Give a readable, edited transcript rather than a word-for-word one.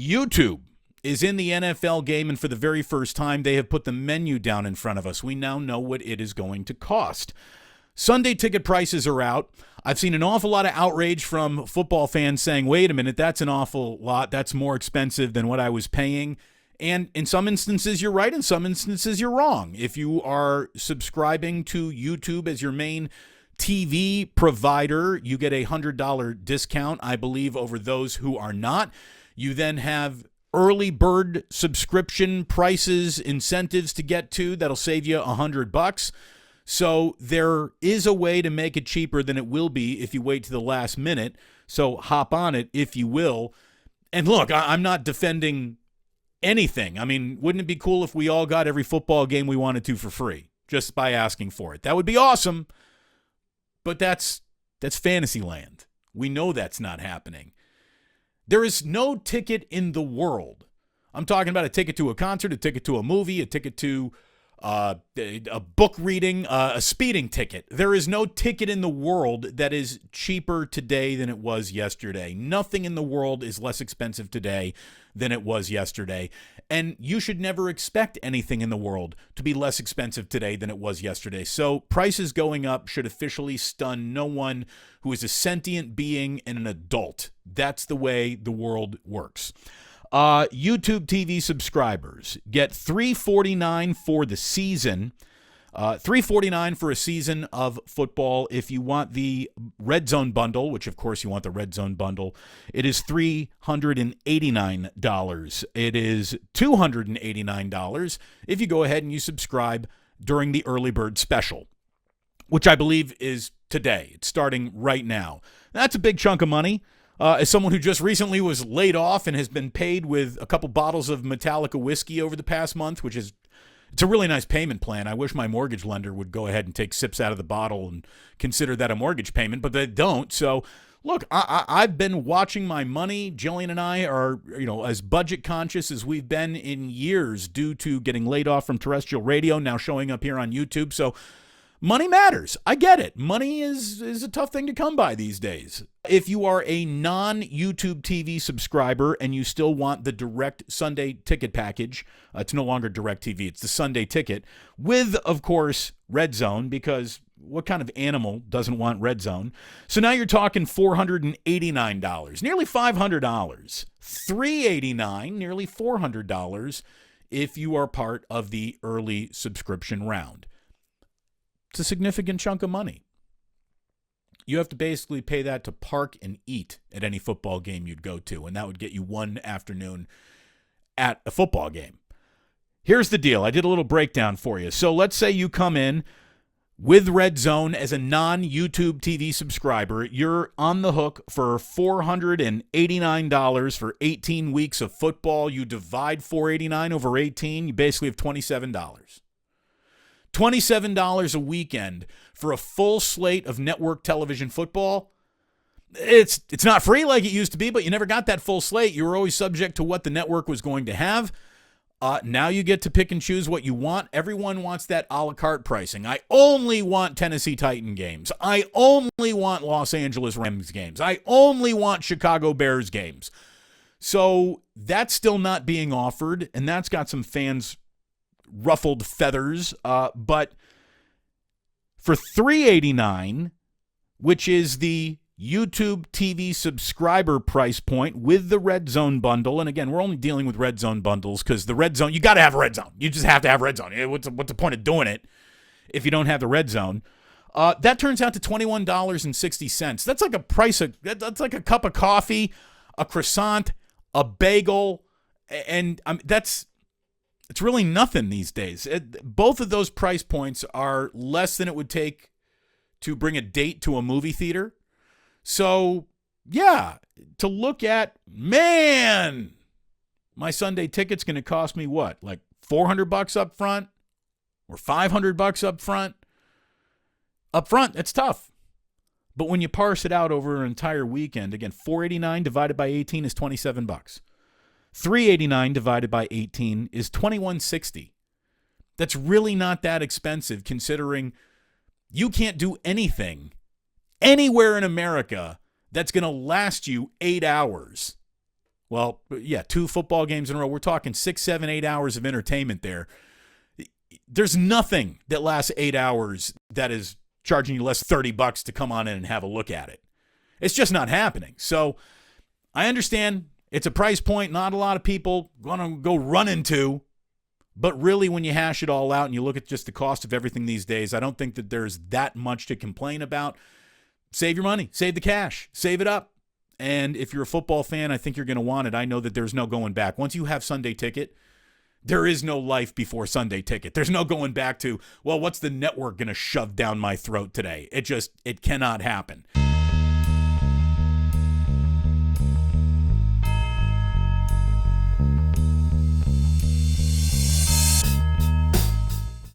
YouTube is in the NFL game, and for the very first time, they have put the menu down in front of us. We now know what it is going to cost. Sunday ticket prices are out. I've seen an awful lot of outrage from football fans saying, wait a minute, that's an awful lot. That's more expensive than what I was paying. And in some instances, you're right. In some instances, you're wrong. If you are subscribing to YouTube as your main TV provider, you get a $100 discount, I believe, over those who are not. You then have early bird subscription prices, incentives to get to that'll save you $100. So there is a way to make it cheaper than it will be if you wait to the last minute. So hop on it if you will. And look, I'm not defending anything. I mean, wouldn't it be cool if we all got every football game we wanted to for free just by asking for it? That would be awesome. But that's fantasy land. We know that's not happening. There is no ticket in the world. I'm talking about a ticket to a concert, a ticket to a movie, a ticket to a book reading, a speeding ticket. There is no ticket in the world that is cheaper today than it was yesterday. Nothing in the world is less expensive today than it was yesterday. And you should never expect anything in the world to be less expensive today than it was yesterday. So prices going up should officially stun no one who is a sentient being and an adult. That's the way the world works. YouTube TV subscribers get $349 for the season. $349 for a season of football. If you want the Red Zone bundle, which of course you want the Red Zone bundle, it is $389. It is $289 if you go ahead and you subscribe during the early bird special, which I believe is today. It's starting right now. That's a big chunk of money. As someone who just recently was laid off and has been paid with a couple bottles of Metallica whiskey over the past month, it's a really nice payment plan. I wish my mortgage lender would go ahead and take sips out of the bottle and consider that a mortgage payment, but they don't. So, look, I've been watching my money. Jillian and I are, as budget conscious as we've been in years due to getting laid off from terrestrial radio, now showing up here on YouTube. So, money matters. I get it. Money is a tough thing to come by these days. If you are a non-YouTube TV subscriber and you still want the direct Sunday ticket package, it's no longer direct TV, it's the Sunday ticket, with, of course, Red Zone, because what kind of animal doesn't want Red Zone? So now you're talking $489, nearly $500. $389, nearly $400 if you are part of the early subscription round. It's a significant chunk of money. You have to basically pay that to park and eat at any football game you'd go to, and that would get you one afternoon at a football game. Here's the deal. I did a little breakdown for you. So let's say you come in with Red Zone as a non-YouTube TV subscriber. You're on the hook for $489 for 18 weeks of football. You divide $489 over 18, you basically have $27. $27 a weekend for a full slate of network television football. It's not free like it used to be, but you never got that full slate. You were always subject to what the network was going to have. Now you get to pick and choose what you want. Everyone wants that a la carte pricing. I only want Tennessee Titan games. I only want Los Angeles Rams games. I only want Chicago Bears games. So that's still not being offered, and that's got some fans ruffled feathers, but for $389, which is the YouTube TV subscriber price point with the Red Zone bundle, and again, we're only dealing with Red Zone bundles because the Red Zone, you got to have Red Zone. You just have to have Red Zone. What's the point of doing it if you don't have the Red Zone? That turns out to $21.60. That's like a price of, that's like a cup of coffee, a croissant, a bagel, and it's really nothing these days. Both of those price points are less than it would take to bring a date to a movie theater. So, yeah, to look at, man, my Sunday ticket's going to cost me what? Like $400 up front or $500 up front? Up front, it's tough. But when you parse it out over an entire weekend, again, $489 divided by 18 is $27. $389 divided by 18 is $21.60. That's really not that expensive considering you can't do anything anywhere in America that's going to last you 8 hours Well, yeah, 2 football games in a row. We're talking 6, 7, 8 hours of entertainment there. There's nothing that lasts 8 hours that is charging you less than $30 to come on in and have a look at it. It's just not happening. So I understand it's a price point not a lot of people going to go run into. But really, when you hash it all out and you look at just the cost of everything these days, I don't think that there's that much to complain about. Save your money. Save the cash. Save it up. And if you're a football fan, I think you're going to want it. I know that there's no going back. Once you have Sunday Ticket, there is no life before Sunday Ticket. There's no going back to, well, what's the network going to shove down my throat today? It cannot happen.